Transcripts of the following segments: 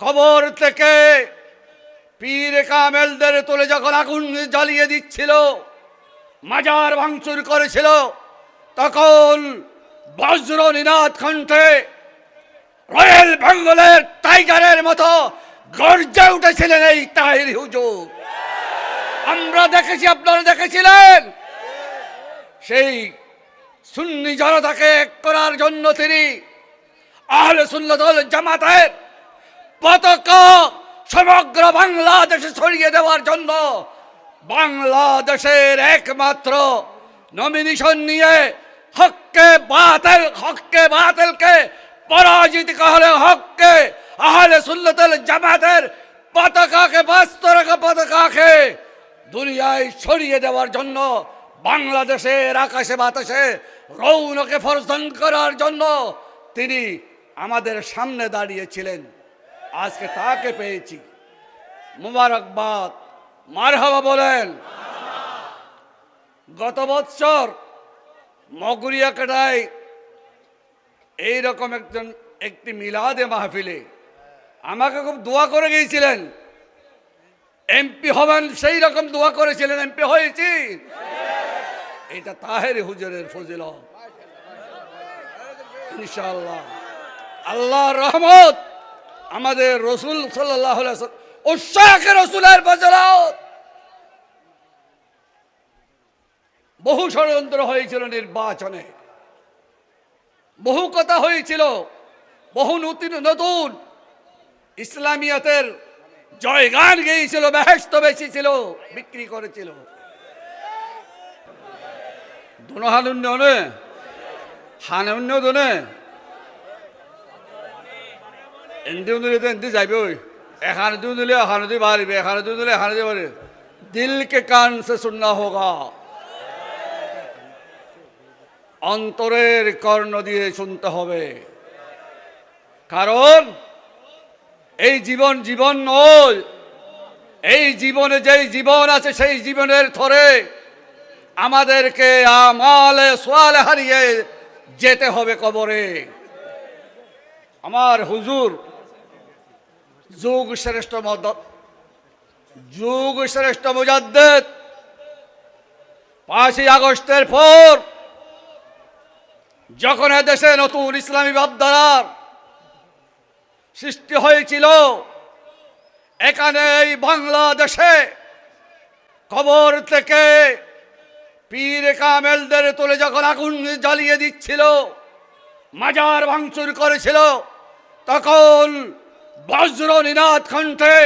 কবর থেকে পীর কামেলদের তুলে যখন আগুন জ্বালিয়ে দিচ্ছিল, মাজার ভাঙচুর করেছিল, তখন বজ্র নিনাদ কণ্ঠে রয়্যাল বেঙ্গলের টাইগারের মতো গর্জে উঠেছিলেন এই তাহির হুজুর। আমরা দেখেছি, আপনারা দেখেছিলেন। সেই সুন্নি জনতাকে এক করার জন্য তিনি আহলে সুন্নাত ওয়াল জামাতের পতাকা সমগ্র বাংলাদেশে ছড়িয়ে দেওয়ার জন্য বাংলাদেশের একমাত্র নমিনেশন নিয়ে হককে বাতিলকে পরাজিত করে হককে আহলে সুন্নাত ওয়াল জামাতের পতাকাকে পতাকাকে দুনিয়ায় ছড়িয়ে দেওয়ার জন্য, বাংলাদেশের আকাশে বাতাসে রৌনকে ফরজন করার জন্য তিনি আমাদের সামনে দাঁড়িয়েছিলেন। আজকে তাকে পেয়েছি, মুবারকবাদ, মারহাবা বলেন। গত বছর মগুরিয়াকাটায় এইরকম একটি মিলাদে মাহফিলে আমাকে খুব দোয়া করে গিয়েছিলেন, এমপি হবেন, সেই রকম দোয়া করেছিলেন, এমপি হয়েছি। এটা তাহের হুজুরের ফজিলত ইনশাআল্লাহ। আল্লাহর রহমত, আমাদের রসুল সাল্লাল্লাহু আলাইহি ওয়াসাল্লাম ও শায়খে রসুলের ফজিলত। বহু ষড়যন্ত্র হয়েছিল নির্বাচনে, বহু কথা হয়েছিল, বহু নতুন ইসলামিয়াতের জয়গান গেয়েছিল, বেহেশত বেশি ছিল, বিক্রি করেছিল। দুনহানুন্যনে হানুন্যনে এন্দি উন্দুলে তো এন্দি যাইবে, ওই এখানে দুই দিলে এখানে দুই বাড়িবে, এখানে দুই দিলে এখানে দুই বাড়িবে। দিলকে কান সে শুননা হোগা, অন্তরের কর্ণ দিয়ে শুনতে হবে। কারণ এই জীবন নয়, এই জীবনে যেই জীবন আছে সেই জীবনের থরে আমাদেরকে আমালে সোয়ালে হারিয়ে যেতে হবে কবরে। আমার হুজুর যুগ শ্রেষ্ঠ মুজাদ্দিদ 5ই আগস্টের পর যখন দেশে নতুন ইসলামী ভাবধারার সৃষ্টি হয়েছিল, এখানে এই বাংলাদেশে কবর থেকে পীর কামেলদের তুলে যখন আগুন জ্বালিয়ে দিচ্ছিল, মাজার ভাঙচুর করেছিল, তখন বজ্র নিনাদ কণ্ঠে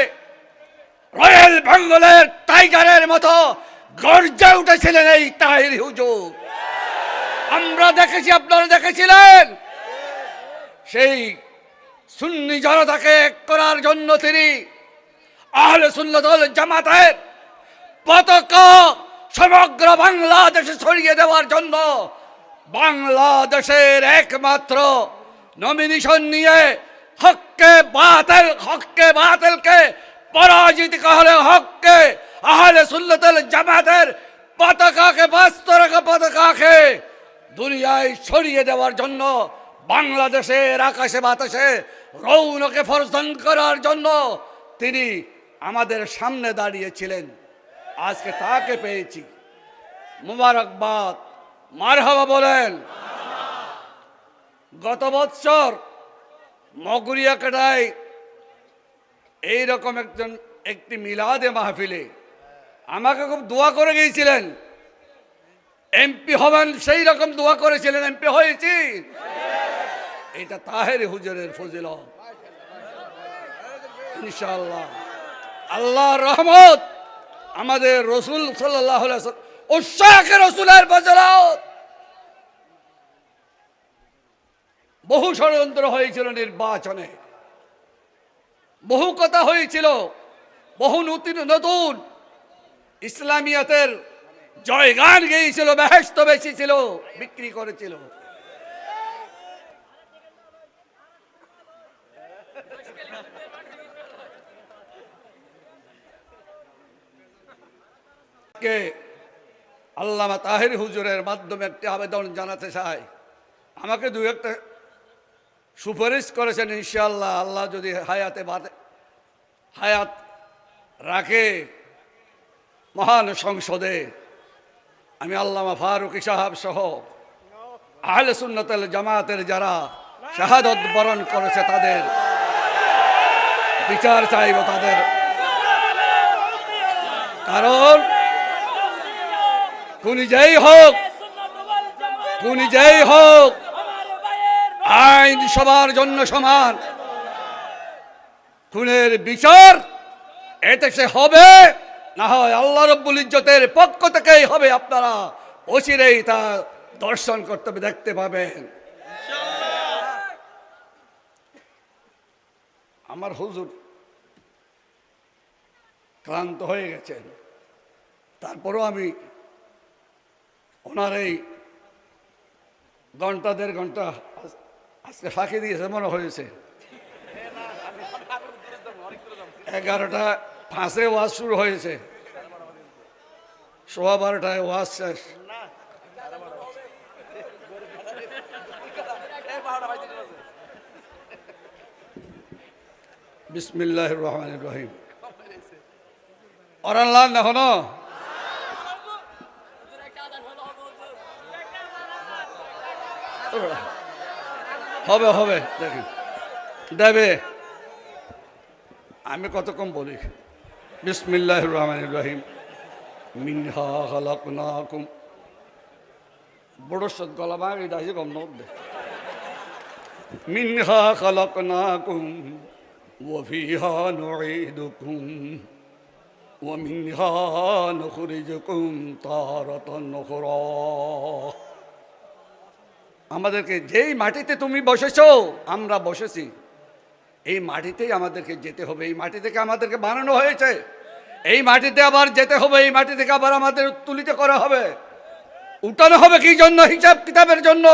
রয়্যাল বেঙ্গলের টাইগারের মতো গর্জে উঠেছিলেন এই তাহির হুজুর। আমরা দেখেছি, আপনারা দেখেছিলেন। সেই সুন্নি জনতাকে এক করার জন্য তিনি আহলে সুন্নাত ওয়াল জামাতের পতাকা সমগ্র বাংলাদেশে ছড়িয়ে দেওয়ার জন্য বাংলাদেশের একমাত্র নমিনেশন নিয়ে হককে বাতিলকে পরাজিত করে হককে আহলে সুন্নাত ওয়াল জামাতের পতাকাকে দুনিয়ায় ছড়িয়ে দেওয়ার জন্য, বাংলাদেশের আকাশে বাতাসে রৌনকে ফরজন করার জন্য তিনি আমাদের সামনে দাঁড়িয়েছিলেন। আজকে তাকে পেয়েছি, মুবারকবাদ, মারহাবা বলেন। গত বছর মগুরিয়াকাটায় এইরকম একটি মিলাদে মাহফিলে আমাকে খুব দোয়া করে গিয়েছিলেন, এমপি হবেন, সেই রকম দোয়া করেছিলেন, এমপি হয়েছি। এটা তাহের হুজুরের ফজিলত ইনশাআল্লাহ। আল্লাহর রহমত, আমাদের রসুল সাল্লাল্লাহু আলাইহি ওয়াসাল্লাম ও শায়খে রসুলের ফজিলত। বহু ষড়যন্ত্র হয়েছিল নির্বাচনে, বহু কথা হয়েছিল, বহু নতুন ইসলামিয়াতের জয়গান গেয়েছিল, বেহেশত বেশি ছিল, বিক্রি করেছিল। আল্লামা তাহির হুজুরের মাধ্যমে একটি আবেদন জানাতে চাই। আমাকে দু একটা সুপারিশ করেছেন, ইনশাআল্লাহ আল্লাহ যদি হায়াতে হায়াত রাখে মহান সংসদে আমি আল্লামা ফারুকী সাহেব সহ আহলে সুন্নাতুল জামাতের যারা শাহাদত বরণ করেছে তাদের বিচার চাইব তাদের, কারণ খুনি যেই হোক আইন সবার জন্য সমান। খুনের বিচার এতে সে হবে না হয় আল্লাহ রব্বুল ইজ্জতের পক্ষ থেকেই হবে, আপনারা অচিরেই তা দর্শন করতে দেখতে পাবেন। আমার হুজুর ক্লান্ত হয়ে গেছেন, তারপরও আমি ওনার এই ঘন্টা দেড় ঘন্টা আজকে ফাঁকি দিয়েছে মনে হয়েছে। 11:05 ওয়াজ শুরু হয়েছে, 12:15 ওয়াজ শেষ। বিসমিল্লাহির রহমানির রহিম। অরাল্লাহ না হনো হবে দেখেন দেবে, আমি কত কম বলি। বিসমিল্লাহির রহমানির রহিম। মিনহা খালাকনাকুম, বড় সদ গলা ভাঙি দাইছে কম নদ দে। মিনহা খালাকনাকুম ওয়া ফিহা নুঈদুকুম ওয়া মিনহা নুখরিজুকুম তারাতান উখরা। আমাদেরকে যেই মাটিতে তুমি বসেছো আমরা বসেছি, এই মাটিতেই আমাদেরকে যেতে হবে। এই মাটি থেকে আমাদেরকে বানানো হয়েছে, এই মাটিতে আবার যেতে হবে। এই মাটি থেকে আবার আমাদের উত্তোলিত করা হবে, উঠানো হবে কি জন্য? হিসাব কিতাবের জন্য।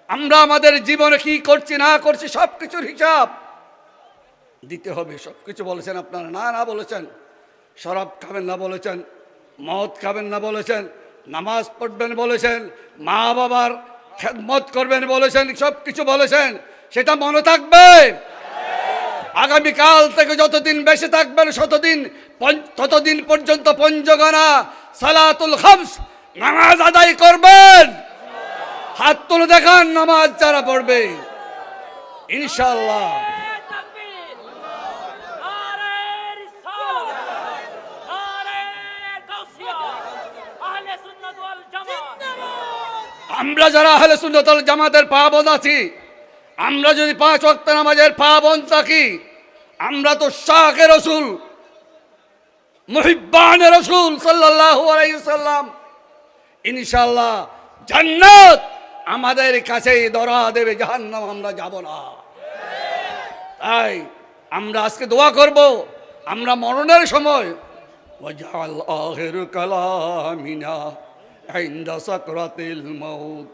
আমরা আমাদের জীবনে কি করছি না করছি সব কিছুর হিসাব দিতে হবে। সব কিছু বলেছেন আপনারা, না বলেছেন। শরাব খাবেন না বলেছেন, মদ খাবেন না বলেছেন, নামাজ পড়বেন বলেছেন, মা বাবার খেদমত করবেন বলেছেন, সব কিছু বলেছেন। সেটা মনে থাকবে। আগামীকাল থেকে যতদিন বেঁচে থাকবেন ততদিন পর্যন্ত পঞ্চগণা সালাতুল খামস নামাজ আদায় করবেন। হাত তুলে দেখান নামাজ যারা পড়বে ইনশাআল্লাহ। আমরা যারা আহলে সুন্নাত ওয়াল জামাতের পাবন্দ আছি, আমরা যদি 5 ওয়াক্ত নামাজের পাবন্দ থাকি, আমরা তো শাকে রাসূল মুহিব্বানে রাসূল সাল্লাল্লাহু আলাইহি ওয়াসাল্লাম, ইনশাআল্লাহ জান্নাত আমাদের কাছেই ধরা দেবে, জাহান্নাম আমরা যাব না। তাই আমরা আজকে দোয়া করব, আমরা মরণের সময় ওয়াজআল আখির কালামিনা ইনদা সাকরাতিল মাউত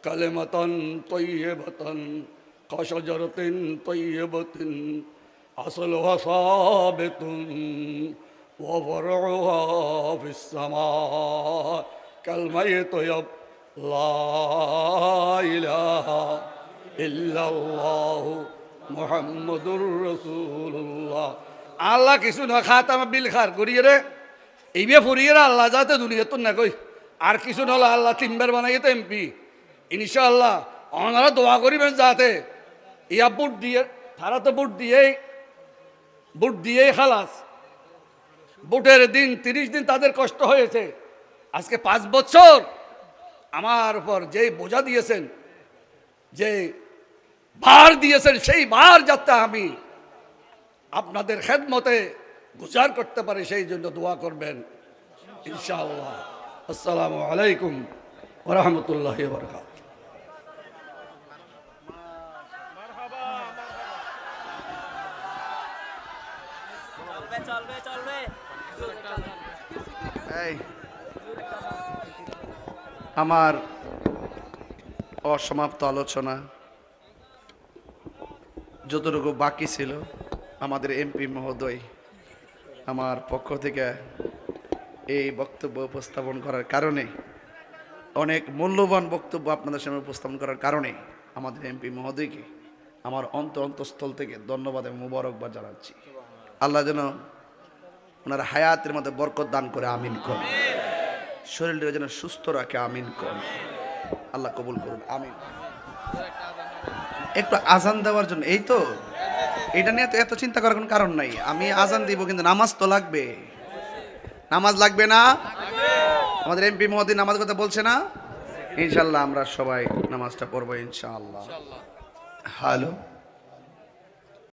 কালিমাতান তাইয়্যিবাতান কাশাজারাতিন তাইয়্যিবাতিন আসলুহা সাবিতুন ওয়া ফারউহা ফিস সামা কাল মাইত লা ইলাহা ইল্লাল্লাহু মুহাম্মাদুর রাসূলুল্লাহ। আল্লাহ কিছু না খাতামা বিল খার করিয়ে রে এইবে ফুরিয়ে আল্লাহ যাতে দুনিয়া তো না কই আর কিছু নহলে আল্লাহ 3 বার বানাইয়ে তো এমপি ইনশাআল্লাহ। ওনারা দোয়া করিবেন যাতে ইয়া বুট দিয়ে, তারা তো বুট দিয়েই খালাস। বুটের দিন 30 দিন তাদের কষ্ট হয়েছে। আজকে 5 বছর আমার উপর যেই বোঝা দিয়েছেন, যে ভার দিয়েছেন, সেই ভার যাতে আমি আপনাদের খেদমতে গুজার করতে পারি সেই জন্য দোয়া করবেন ইনশাআল্লাহ। আসসালামু আলাইকুম ওয়া রাহমাতুল্লাহি ওয়া বারাকাতুহু। আমার অসমাপ্ত আলোচনা যতটুকু বাকি ছিল, আমাদের এমপি মহোদয় আমার পক্ষ থেকে এই বক্তব্য উপস্থাপন করার কারণে, অনেক মূল্যবান বক্তব্য আপনাদের সামনে উপস্থাপন করার কারণে আমাদের এমপি মহোদয়কে আমার অন্তঃস্থল থেকে ধন্যবাদ এবং মুবারকবাদ জানাচ্ছি। আল্লাহ যেন ওনার হায়াতের মধ্যে বরকত দান করে, আমিন কর। শরীরটা যেন সুস্থ রাখে, আমিন কর। আল্লাহ কবুল করুন, আমিন। একটু আজান দেওয়ার জন্য, এই তো এটা নিয়ে তো এত চিন্তা করার কোনো কারণ নাই। আমি আজান দিব, কিন্তু নামাজ তো লাগবে। নামাজ লাগবে না? আমাদের এমপি মহোদয় নামাজ কথা বলছে না? ইনশাল্লাহ আমরা সবাই নামাজটা পড়বো ইনশাআল্লাহ। হ্যালো।